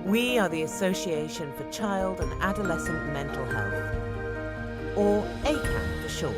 We are the Association for Child and Adolescent Mental Health, or ACAMH for short.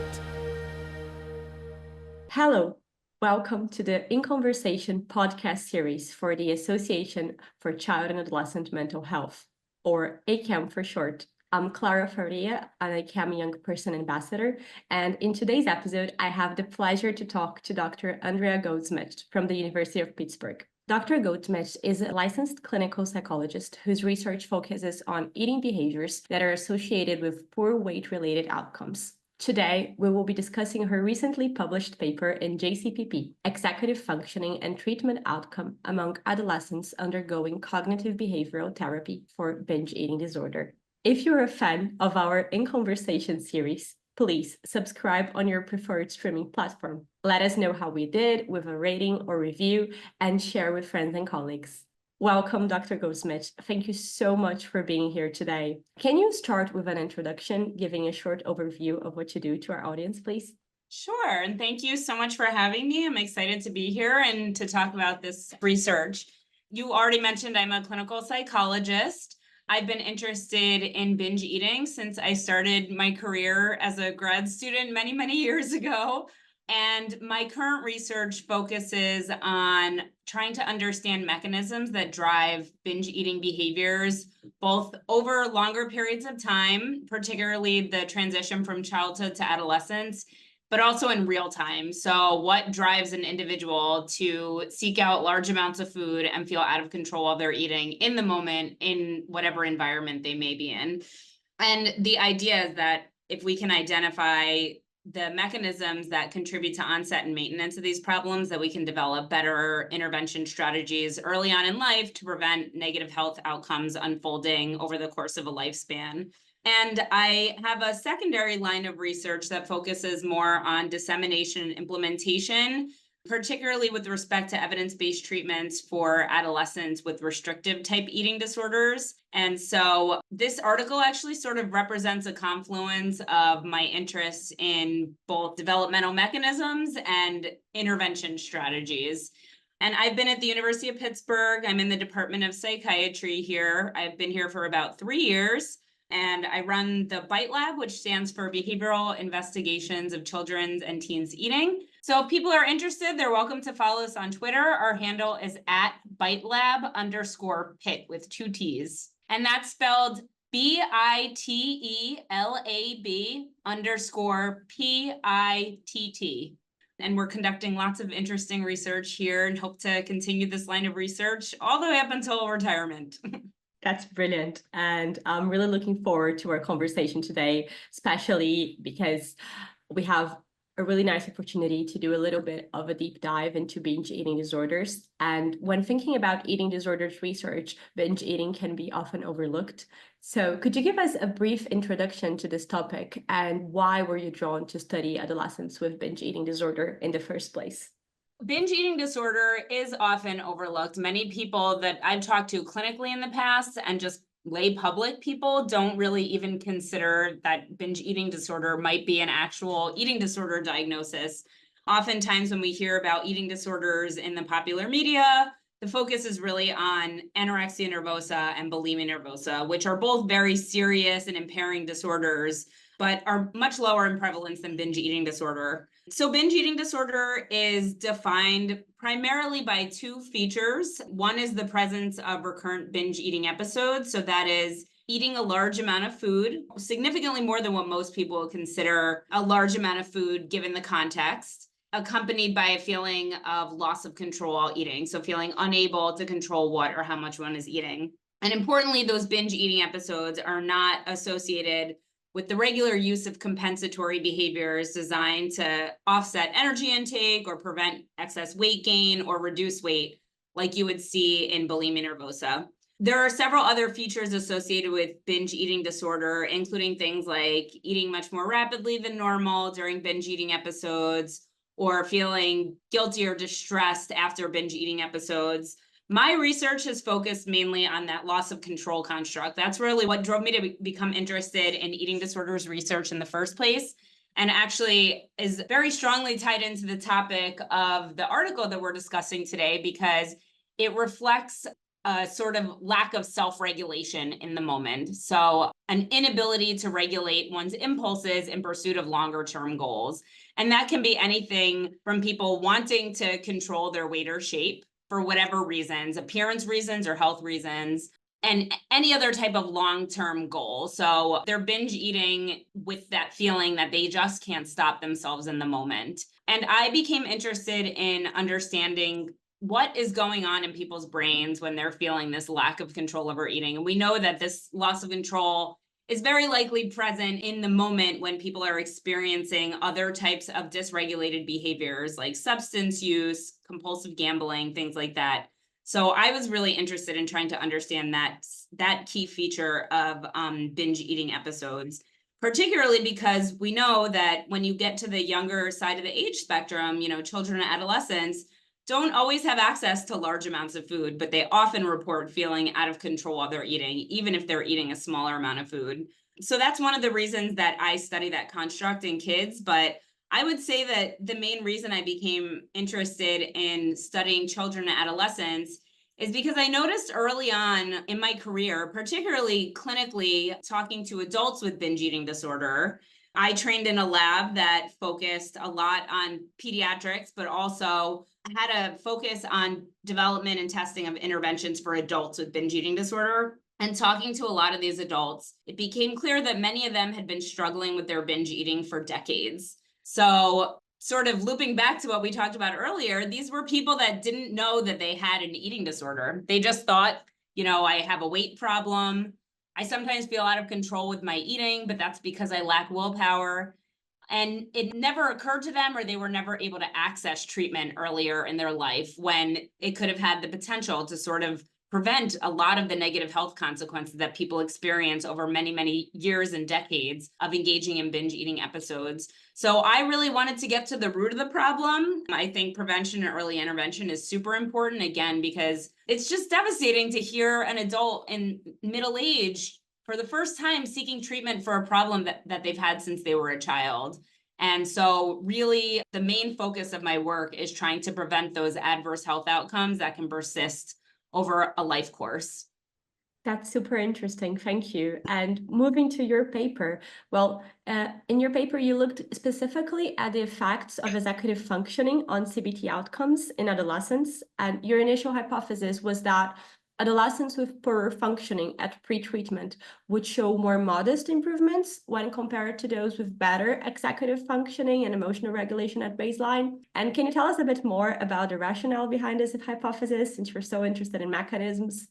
Hello, welcome to the In Conversation podcast series for the Association for Child and Adolescent Mental Health, or ACAMH for short. I'm Clara Faria, an ACAMH Young Person Ambassador, and in today's episode, I have the pleasure to talk to Dr. Andrea Goldsmith from the University of Pittsburgh. Dr. Goldsmith is a licensed clinical psychologist whose research focuses on eating behaviors that are associated with poor weight-related outcomes. Today, we will be discussing her recently published paper in JCPP, Executive Functioning and Treatment Outcome Among Adolescents Undergoing Cognitive Behavioural Therapy for Binge Eating Disorder. If you're a fan of our In Conversation series, please subscribe on your preferred streaming platform. Let us know how we did with a rating or review and share with friends and colleagues. Welcome, Dr. Goldsmith. Thank you so much for being here today. Can you start with an introduction, giving a short overview of what you do to our audience, please? Sure, and thank you so much for having me. I'm excited to be here and to talk about this research. You already mentioned I'm a clinical psychologist. I've been interested in binge eating since I started my career as a grad student many years ago. And my current research focuses on trying to understand mechanisms that drive binge eating behaviors, both over longer periods of time, particularly the transition from childhood to adolescence, but also in real time. So what drives an individual to seek out large amounts of food and feel out of control while they're eating in the moment, in whatever environment they may be in. And the idea is that if we can identify the mechanisms that contribute to onset and maintenance of these problems, that we can develop better intervention strategies early on in life to prevent negative health outcomes unfolding over the course of a lifespan. And I have a secondary line of research that focuses more on dissemination and implementation, particularly with respect to evidence-based treatments for adolescents with restrictive type eating disorders. And so this article actually sort of represents a confluence of my interests in both developmental mechanisms and intervention strategies. And I've been at the University of Pittsburgh. I'm in the Department of Psychiatry here. I've been here for about 3 years. And I run the BITE Lab, which stands for Behavioral Investigations of Children's and Teens Eating. So if people are interested, they're welcome to follow us on Twitter. Our handle is @BiteLab_PIT with 2 T's. And that's spelled BITELAB_PITT. And we're conducting lots of interesting research here and hope to continue this line of research all the way up until retirement. That's brilliant. And I'm really looking forward to our conversation today, especially because we have a really nice opportunity to do a little bit of a deep dive into binge eating disorders. And when thinking about eating disorders research, binge eating can be often overlooked. So could you give us a brief introduction to this topic and why were you drawn to study adolescents with binge eating disorder in the first place? Binge eating disorder is often overlooked. Many people that I've talked to clinically in the past and just lay public people don't really even consider that binge eating disorder might be an actual eating disorder diagnosis. Oftentimes when we hear about eating disorders in the popular media, the focus is really on anorexia nervosa and bulimia nervosa, which are both very serious and impairing disorders, but are much lower in prevalence than binge eating disorder. So binge eating disorder is defined primarily by 2 features. One is the presence of recurrent binge eating episodes. So that is eating a large amount of food, significantly more than what most people would consider a large amount of food given the context, accompanied by a feeling of loss of control while eating. So feeling unable to control what or how much one is eating. And importantly, those binge eating episodes are not associated with the regular use of compensatory behaviors designed to offset energy intake or prevent excess weight gain or reduce weight, like you would see in bulimia nervosa. There are several other features associated with binge eating disorder, including things like eating much more rapidly than normal during binge eating episodes, or feeling guilty or distressed after binge eating episodes. My research has focused mainly on that loss of control construct. That's really what drove me to become interested in eating disorders research in the first place, and actually is very strongly tied into the topic of the article that we're discussing today, because it reflects a sort of lack of self-regulation in the moment. So an inability to regulate one's impulses in pursuit of longer-term goals. And that can be anything from people wanting to control their weight or shape for whatever reasons, appearance reasons or health reasons, and any other type of long-term goal. So they're binge eating with that feeling that they just can't stop themselves in the moment. And I became interested in understanding what is going on in people's brains when they're feeling this lack of control over eating. And we know that this loss of control is very likely present in the moment when people are experiencing other types of dysregulated behaviors like substance use, compulsive gambling, things like that. So I was really interested in trying to understand that key feature of binge eating episodes, particularly because we know that when you get to the younger side of the age spectrum, children and adolescents don't always have access to large amounts of food, but they often report feeling out of control while they're eating, even if they're eating a smaller amount of food. So that's one of the reasons that I study that construct in kids. But I would say that the main reason I became interested in studying children and adolescents is because I noticed early on in my career, particularly clinically talking to adults with binge eating disorder. I trained in a lab that focused a lot on pediatrics, but also had a focus on development and testing of interventions for adults with binge eating disorder. And talking to a lot of these adults, it became clear that many of them had been struggling with their binge eating for decades. So sort of looping back to what we talked about earlier, these were people that didn't know that they had an eating disorder. They just thought, I have a weight problem. I sometimes feel out of control with my eating, but that's because I lack willpower. And it never occurred to them, or they were never able to access treatment earlier in their life when it could have had the potential to sort of prevent a lot of the negative health consequences that people experience over many, many years and decades of engaging in binge eating episodes. So I really wanted to get to the root of the problem. I think prevention and early intervention is super important, again, because it's just devastating to hear an adult in middle age for the first time seeking treatment for a problem that they've had since they were a child. And so really the main focus of my work is trying to prevent those adverse health outcomes that can persist over a life course. That's super interesting. Thank you. And moving to your paper, in your paper, you looked specifically at the effects of executive functioning on CBT outcomes in adolescents. And your initial hypothesis was that adolescents with poorer functioning at pre-treatment would show more modest improvements when compared to those with better executive functioning and emotional regulation at baseline. And can you tell us a bit more about the rationale behind this hypothesis, since you're so interested in mechanisms?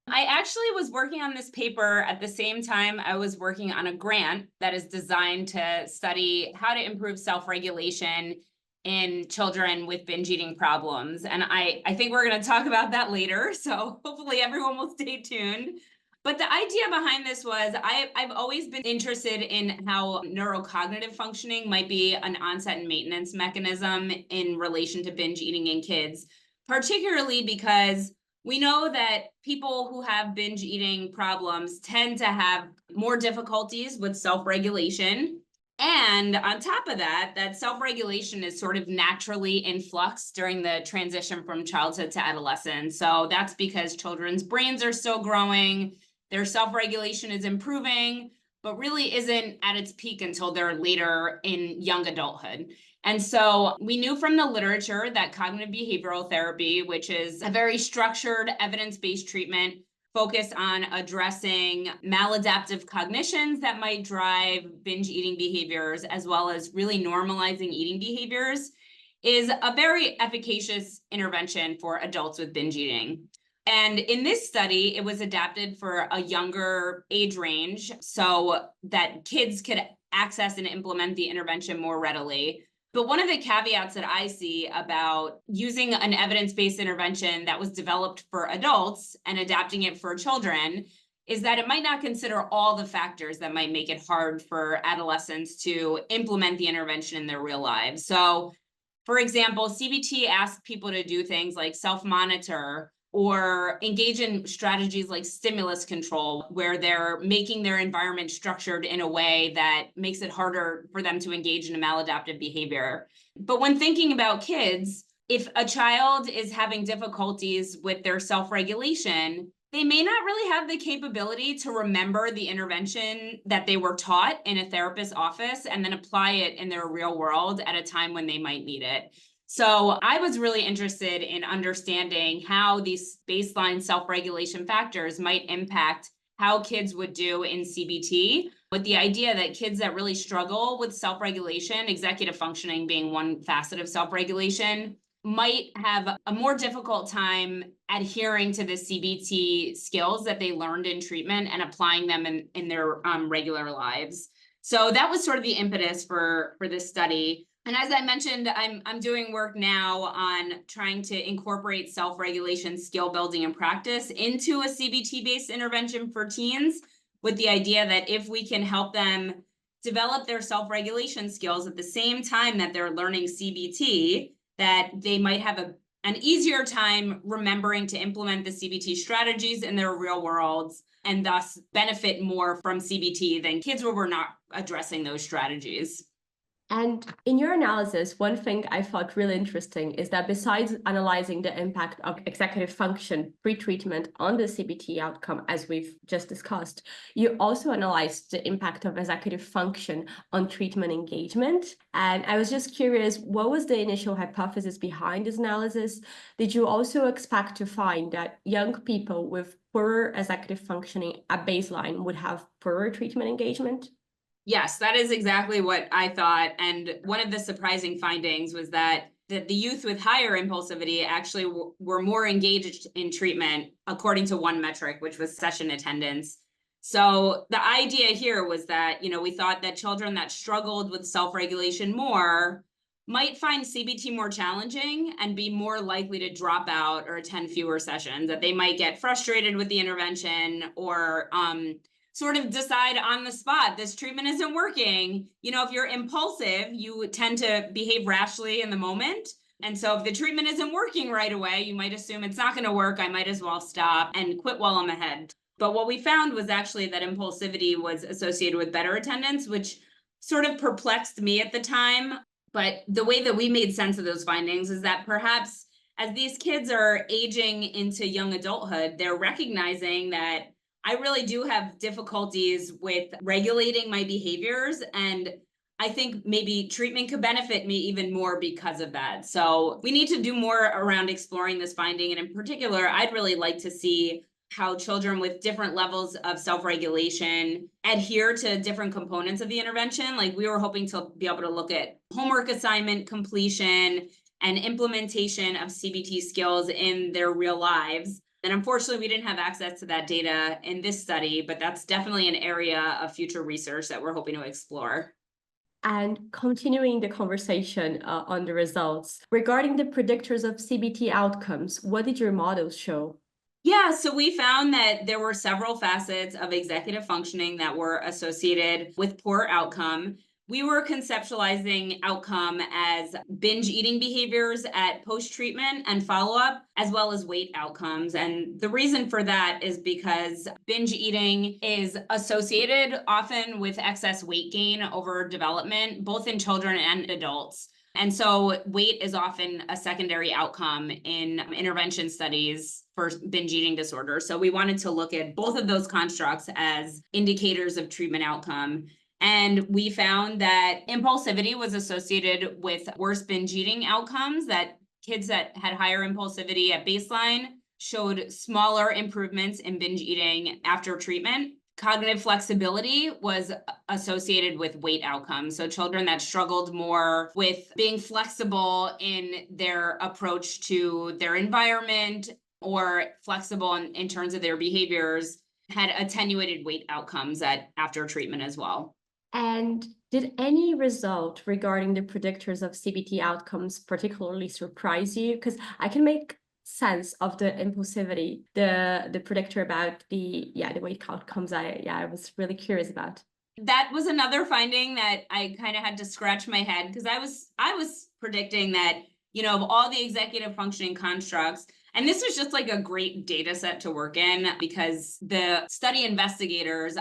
I actually was working on this paper at the same time I was working on a grant that is designed to study how to improve self-regulation in children with binge eating problems. And I think we're going to talk about that later. So hopefully everyone will stay tuned. But the idea behind this was I've always been interested in how neurocognitive functioning might be an onset and maintenance mechanism in relation to binge eating in kids, particularly because we know that people who have binge eating problems tend to have more difficulties with self-regulation. And on top of that, that self-regulation is sort of naturally in flux during the transition from childhood to adolescence. So that's because children's brains are still growing, their self-regulation is improving, but really isn't at its peak until they're later in young adulthood. And so we knew from the literature that cognitive behavioral therapy, which is a very structured evidence-based treatment focused on addressing maladaptive cognitions that might drive binge eating behaviors, as well as really normalizing eating behaviors, is a very efficacious intervention for adults with binge eating. And in this study, it was adapted for a younger age range so that kids could access and implement the intervention more readily. But one of the caveats that I see about using an evidence-based intervention that was developed for adults and adapting it for children is that it might not consider all the factors that might make it hard for adolescents to implement the intervention in their real lives. So, for example, CBT asks people to do things like self-monitor or engage in strategies like stimulus control, where they're making their environment structured in a way that makes it harder for them to engage in a maladaptive behavior. But when thinking about kids, if a child is having difficulties with their self-regulation, they may not really have the capability to remember the intervention that they were taught in a therapist's office and then apply it in their real world at a time when they might need it. So I was really interested in understanding how these baseline self-regulation factors might impact how kids would do in CBT, with the idea that kids that really struggle with self-regulation, executive functioning being one facet of self-regulation, might have a more difficult time adhering to the CBT skills that they learned in treatment and applying them in their regular lives. So that was sort of the impetus for this study. And as I mentioned, I'm doing work now on trying to incorporate self-regulation, skill building, and practice into a CBT-based intervention for teens, with the idea that if we can help them develop their self-regulation skills at the same time that they're learning CBT, that they might have an easier time remembering to implement the CBT strategies in their real worlds, and thus benefit more from CBT than kids where we're not addressing those strategies. And in your analysis, one thing I thought really interesting is that besides analyzing the impact of executive function pre-treatment on the CBT outcome, as we've just discussed, you also analyzed the impact of executive function on treatment engagement. And I was just curious, what was the initial hypothesis behind this analysis? Did you also expect to find that young people with poorer executive functioning at baseline would have poorer treatment engagement? Yes, that is exactly what I thought. And one of the surprising findings was that the youth with higher impulsivity actually were more engaged in treatment, according to one metric, which was session attendance. So the idea here was that, we thought that children that struggled with self-regulation more might find CBT more challenging and be more likely to drop out or attend fewer sessions, that they might get frustrated with the intervention or sort of decide on the spot, this treatment isn't working. If you're impulsive, you tend to behave rashly in the moment. And so if the treatment isn't working right away, you might assume it's not going to work. I might as well stop and quit while I'm ahead. But what we found was actually that impulsivity was associated with better attendance, which sort of perplexed me at the time. But the way that we made sense of those findings is that perhaps as these kids are aging into young adulthood, they're recognizing that I really do have difficulties with regulating my behaviors, and I think maybe treatment could benefit me even more because of that. So we need to do more around exploring this finding. And in particular, I'd really like to see how children with different levels of self-regulation adhere to different components of the intervention. Like we were hoping to be able to look at homework assignment completion and implementation of CBT skills in their real lives. And unfortunately, we didn't have access to that data in this study, but that's definitely an area of future research that we're hoping to explore. And continuing the conversation on the results, regarding the predictors of CBT outcomes, what did your models show? Yeah, so we found that there were several facets of executive functioning that were associated with poor outcome. We were conceptualizing outcome as binge eating behaviors at post-treatment and follow-up, as well as weight outcomes. And the reason for that is because binge eating is associated often with excess weight gain over development, both in children and adults. And so weight is often a secondary outcome in intervention studies for binge eating disorder. So we wanted to look at both of those constructs as indicators of treatment outcome. And we found that impulsivity was associated with worse binge eating outcomes, that kids that had higher impulsivity at baseline showed smaller improvements in binge eating after treatment. Cognitive flexibility was associated with weight outcomes. So children that struggled more with being flexible in their approach to their environment or flexible in terms of their behaviors had attenuated weight outcomes after treatment as well. And did any result regarding the predictors of CBT outcomes particularly surprise you? Because I can make sense of the impulsivity, the predictor about the weight outcomes. I was really curious about. That was another finding that I kind of had to scratch my head, because I was predicting that, of all the executive functioning constructs, and this was just like a great data set to work in, because the study investigators,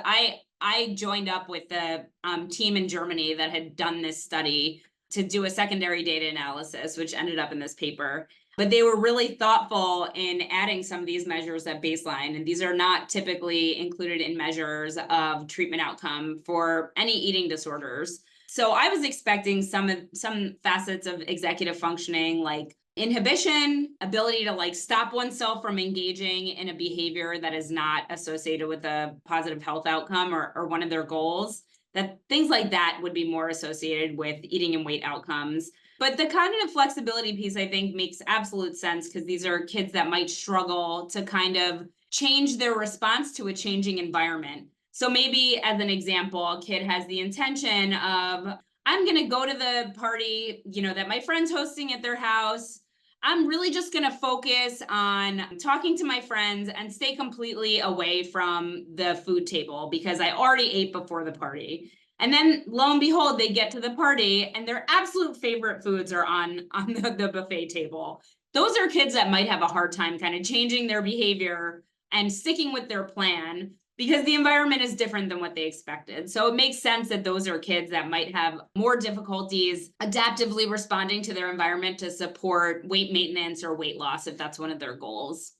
I joined up with the team in Germany that had done this study to do a secondary data analysis, which ended up in this paper. But they were really thoughtful in adding some of these measures at baseline. And these are not typically included in measures of treatment outcome for any eating disorders. So I was expecting some facets of executive functioning, like inhibition, ability to like stop oneself from engaging in a behavior that is not associated with a positive health outcome or one of their goals, that things like that would be more associated with eating and weight outcomes. But the cognitive flexibility piece, I think, makes absolute sense because these are kids that might struggle to kind of change their response to a changing environment. So maybe as an example, a kid has the intention of, I'm going to go to the party, that my friend's hosting at their house. I'm really just going to focus on talking to my friends and stay completely away from the food table because I already ate before the party. And then lo and behold, they get to the party and their absolute favorite foods are on the buffet table. Those are kids that might have a hard time kind of changing their behavior and sticking with their plan because the environment is different than what they expected. So it makes sense that those are kids that might have more difficulties adaptively responding to their environment to support weight maintenance or weight loss if that's one of their goals.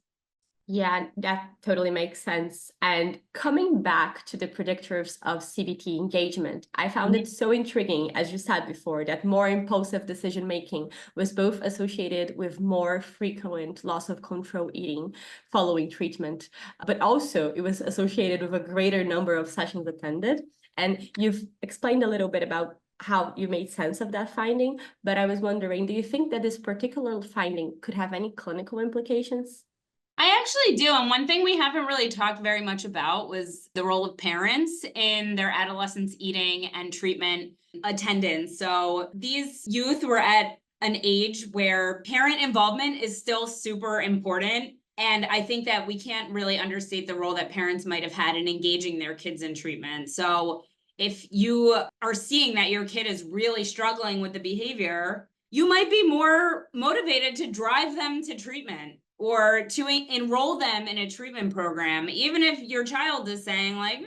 Yeah, that totally makes sense. And coming back to the predictors of CBT engagement, I found it so intriguing, as you said before, that more impulsive decision-making was both associated with more frequent loss of control eating following treatment, but also it was associated with a greater number of sessions attended. And you've explained a little bit about how you made sense of that finding, but I was wondering, do you think that this particular finding could have any clinical implications? I actually do. And one thing we haven't really talked very much about was the role of parents in their adolescents' eating and treatment attendance. So these youth were at an age where parent involvement is still super important. And I think that we can't really understate the role that parents might have had in engaging their kids in treatment. So if you are seeing that your kid is really struggling with the behavior, you might be more motivated to drive them to treatment or to enroll them in a treatment program, even if your child is saying like,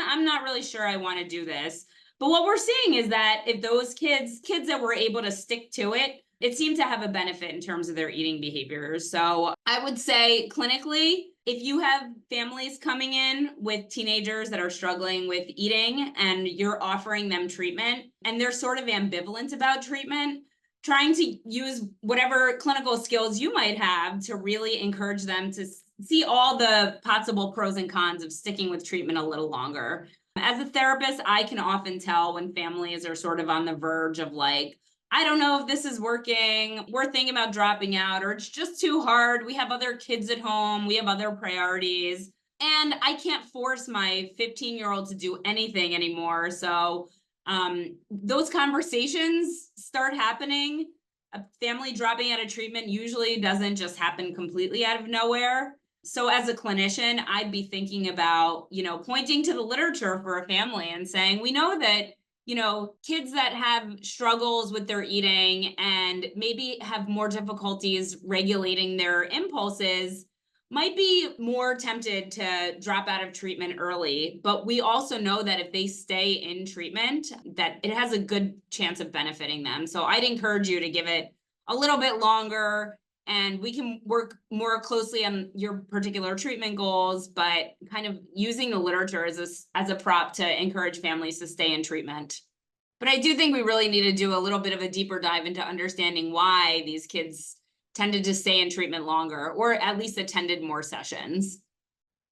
I'm not really sure I want to do this. But what we're seeing is that if those kids that were able to stick to it, it seemed to have a benefit in terms of their eating behaviors. So I would say clinically, if you have families coming in with teenagers that are struggling with eating and you're offering them treatment and they're sort of ambivalent about treatment, trying to use whatever clinical skills you might have to really encourage them to see all the possible pros and cons of sticking with treatment a little longer. As a therapist, I can often tell when families are sort of on the verge of like, I don't know if this is working, we're thinking about dropping out, or it's just too hard. We have other kids at home, we have other priorities, and I can't force my 15-year-old to do anything anymore. So those conversations start happening. A family dropping out of treatment usually doesn't just happen completely out of nowhere. So as a clinician, I'd be thinking about, pointing to the literature for a family and saying, we know that, kids that have struggles with their eating and maybe have more difficulties regulating their impulses might be more tempted to drop out of treatment early, but we also know that if they stay in treatment, that it has a good chance of benefiting them. So I'd encourage you to give it a little bit longer and we can work more closely on your particular treatment goals, but kind of using the literature as a prop to encourage families to stay in treatment. But I do think we really need to do a little bit of a deeper dive into understanding why these kids tended to stay in treatment longer, or at least attended more sessions.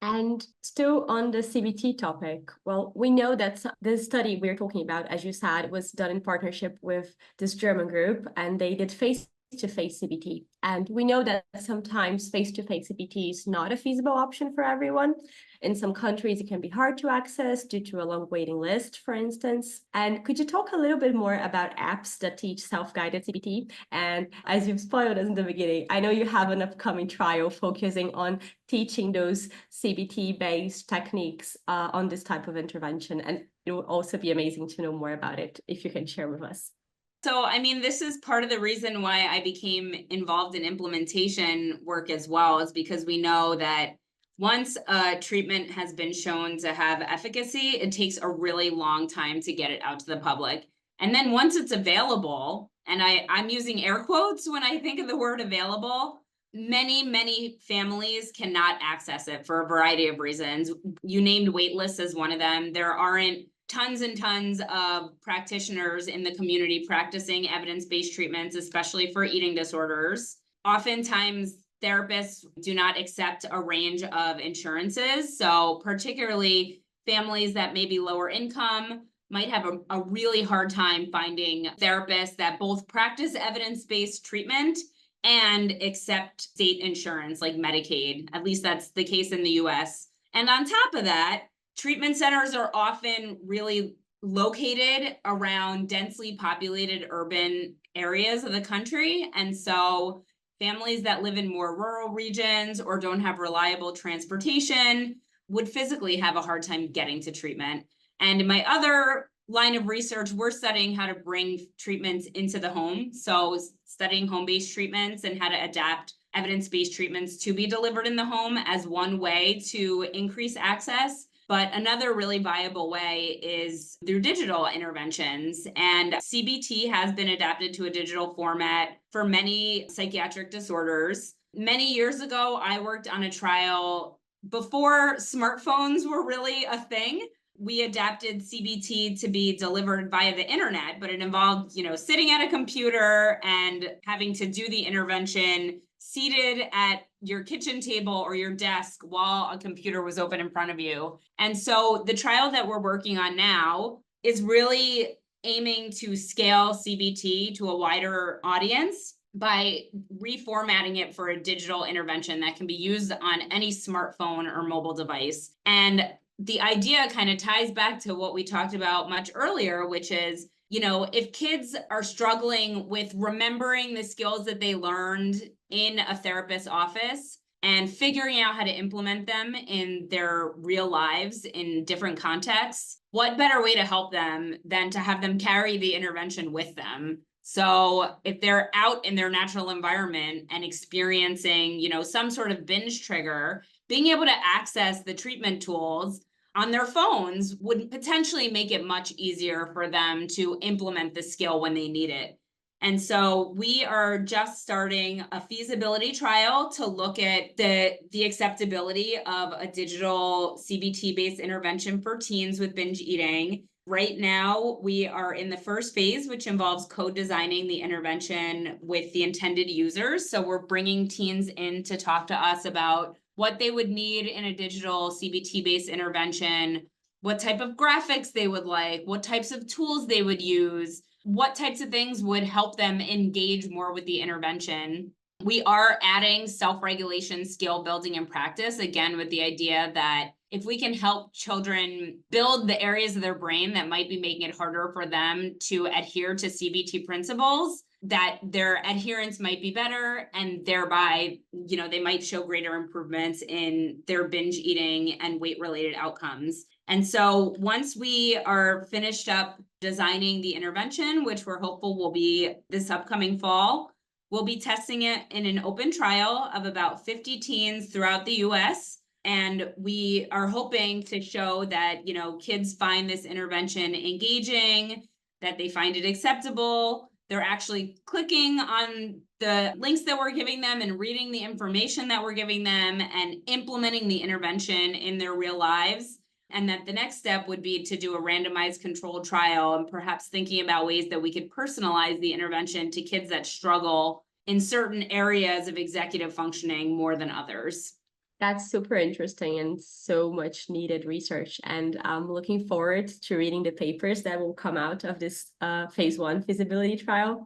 And still on the CBT topic, well, we know that the study we're talking about, as you said, was done in partnership with this German group, and they did face-to-face CBT. And we know that sometimes face-to-face CBT is not a feasible option for everyone. In some countries, it can be hard to access due to a long waiting list, for instance. And could you talk a little bit more about apps that teach self-guided CBT? And as you've spoiled us in the beginning, I know you have an upcoming trial focusing on teaching those CBT-based techniques on this type of intervention. And it would also be amazing to know more about it, if you can share with us. So, this is part of the reason why I became involved in implementation work as well, is because we know that once a treatment has been shown to have efficacy, it takes a really long time to get it out to the public. And then once it's available, and I'm using air quotes when I think of the word available, many families cannot access it for a variety of reasons. You named wait lists as one of them. There aren't tons and tons of practitioners in the community practicing evidence-based treatments, especially for eating disorders. Oftentimes, therapists do not accept a range of insurances. So particularly families that may be lower income might have a really hard time finding therapists that both practice evidence-based treatment and accept state insurance like Medicaid. At least that's the case in the US. And on top of that, treatment centers are often really located around densely populated urban areas of the country. And so families that live in more rural regions or don't have reliable transportation would physically have a hard time getting to treatment. And in my other line of research, we're studying how to bring treatments into the home. So studying home-based treatments and how to adapt evidence-based treatments to be delivered in the home as one way to increase access. But another really viable way is through digital interventions. And CBT has been adapted to a digital format for many psychiatric disorders. Many years ago, I worked on a trial before smartphones were really a thing. We adapted CBT to be delivered via the internet, but it involved, sitting at a computer and having to do the intervention seated at your kitchen table or your desk while a computer was open in front of you. And so the trial that we're working on now is really aiming to scale CBT to a wider audience by reformatting it for a digital intervention that can be used on any smartphone or mobile device. And the idea kind of ties back to what we talked about much earlier, which is, if kids are struggling with remembering the skills that they learned in a therapist's office and figuring out how to implement them in their real lives in different contexts, what better way to help them than to have them carry the intervention with them? So if they're out in their natural environment and experiencing, some sort of binge trigger, being able to access the treatment tools on their phones would potentially make it much easier for them to implement the skill when they need it. And so we are just starting a feasibility trial to look at the acceptability of a digital CBT-based intervention for teens with binge eating. Right now, we are in the first phase, which involves co-designing the intervention with the intended users. So we're bringing teens in to talk to us about what they would need in a digital CBT-based intervention, what type of graphics they would like, what types of tools they would use, what types of things would help them engage more with the intervention. We are adding self-regulation, skill building, and practice, again, with the idea that if we can help children build the areas of their brain that might be making it harder for them to adhere to CBT principles, that their adherence might be better, and thereby, they might show greater improvements in their binge eating and weight-related outcomes. And so once we are finished up designing the intervention, which we're hopeful will be this upcoming fall, we'll be testing it in an open trial of about 50 teens throughout the US. And we are hoping to show that, kids find this intervention engaging, that they find it acceptable. They're actually clicking on the links that we're giving them and reading the information that we're giving them and implementing the intervention in their real lives. And that the next step would be to do a randomized controlled trial and perhaps thinking about ways that we could personalize the intervention to kids that struggle in certain areas of executive functioning more than others. That's super interesting and so much needed research. And I'm looking forward to reading the papers that will come out of this phase 1 feasibility trial.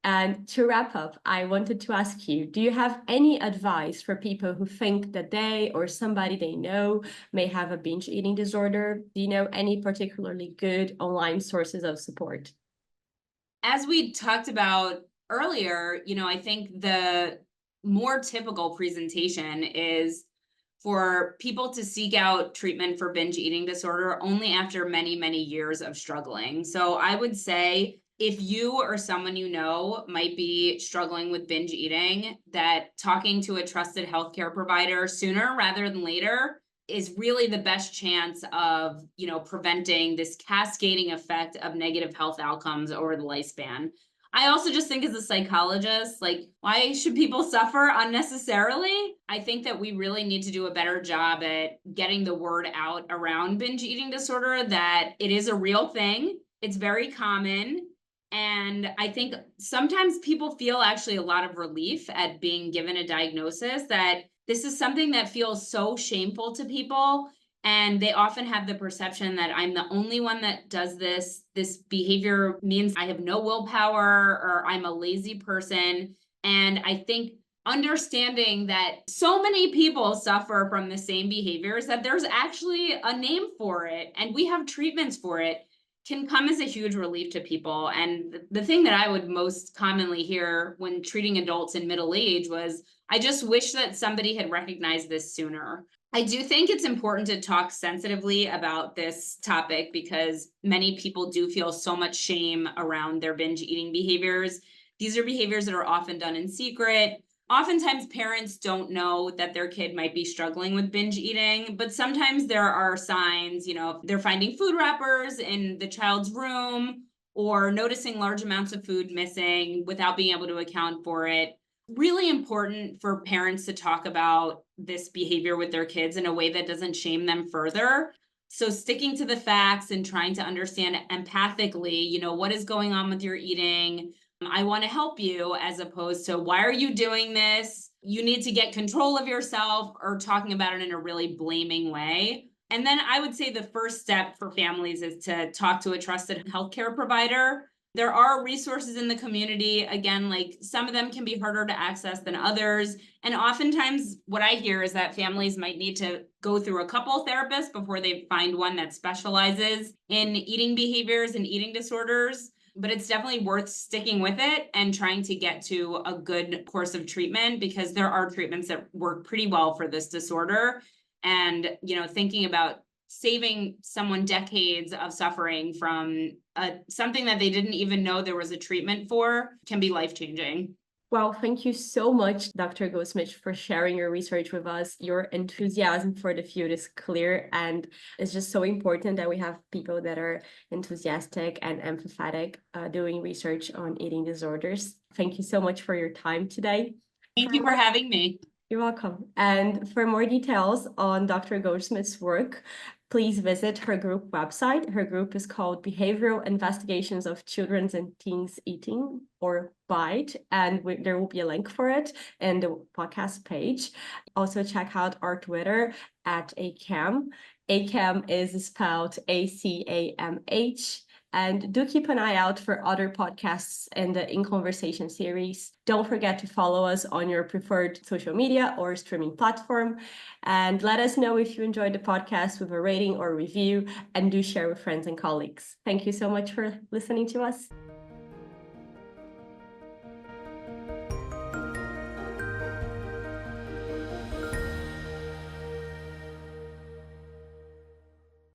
And to wrap up, I wanted to ask you, do you have any advice for people who think that they or somebody they know may have a binge eating disorder? Do you know any particularly good online sources of support? As we talked about earlier, I think the more typical presentation is for people to seek out treatment for binge eating disorder only after many, many years of struggling. So I would say if you or someone you know might be struggling with binge eating, that talking to a trusted healthcare provider sooner rather than later is really the best chance of, preventing this cascading effect of negative health outcomes over the lifespan. I also just think as a psychologist, like, why should people suffer unnecessarily? I think that we really need to do a better job at getting the word out around binge eating disorder, that it is a real thing. It's very common. And I think sometimes people feel actually a lot of relief at being given a diagnosis, that this is something that feels so shameful to people. And they often have the perception that I'm the only one that does this. This behavior means I have no willpower, or I'm a lazy person. And I think understanding that so many people suffer from the same behaviors, that there's actually a name for it and we have treatments for it, can come as a huge relief to people. And the thing that I would most commonly hear when treating adults in middle age was, I just wish that somebody had recognized this sooner. I do think it's important to talk sensitively about this topic, because many people do feel so much shame around their binge eating behaviors. These are behaviors that are often done in secret. Oftentimes parents don't know that their kid might be struggling with binge eating, but sometimes there are signs, if they're finding food wrappers in the child's room, or noticing large amounts of food missing without being able to account for it. Really important for parents to talk about this behavior with their kids in a way that doesn't shame them further. So sticking to the facts and trying to understand empathically, what is going on with your eating. I want to help you, as opposed to, why are you doing this? You need to get control of yourself, or talking about it in a really blaming way. And then I would say the first step for families is to talk to a trusted healthcare provider. There are resources in the community. Again, like, some of them can be harder to access than others. And oftentimes what I hear is that families might need to go through a couple therapists before they find one that specializes in eating behaviors and eating disorders. But it's definitely worth sticking with it and trying to get to a good course of treatment, because there are treatments that work pretty well for this disorder. And, thinking about saving someone decades of suffering from something that they didn't even know there was a treatment for can be life-changing. Well, thank you so much, Dr. Goldsmith, for sharing your research with us. Your enthusiasm for the field is clear, and it's just so important that we have people that are enthusiastic and empathetic doing research on eating disorders. Thank you so much for your time today. Thank you for having me. You're welcome. And for more details on Dr. Goldsmith's work, please visit her group website. Her group is called Behavioral Investigations of Children's and Teens Eating, or BITE, and there will be a link for it in the podcast page. Also check out our Twitter at ACAMH. ACAMH is spelled ACAMH. And do keep an eye out for other podcasts in the In Conversation series. Don't forget to follow us on your preferred social media or streaming platform. And let us know if you enjoyed the podcast with a rating or review, and do share with friends and colleagues. Thank you so much for listening to us.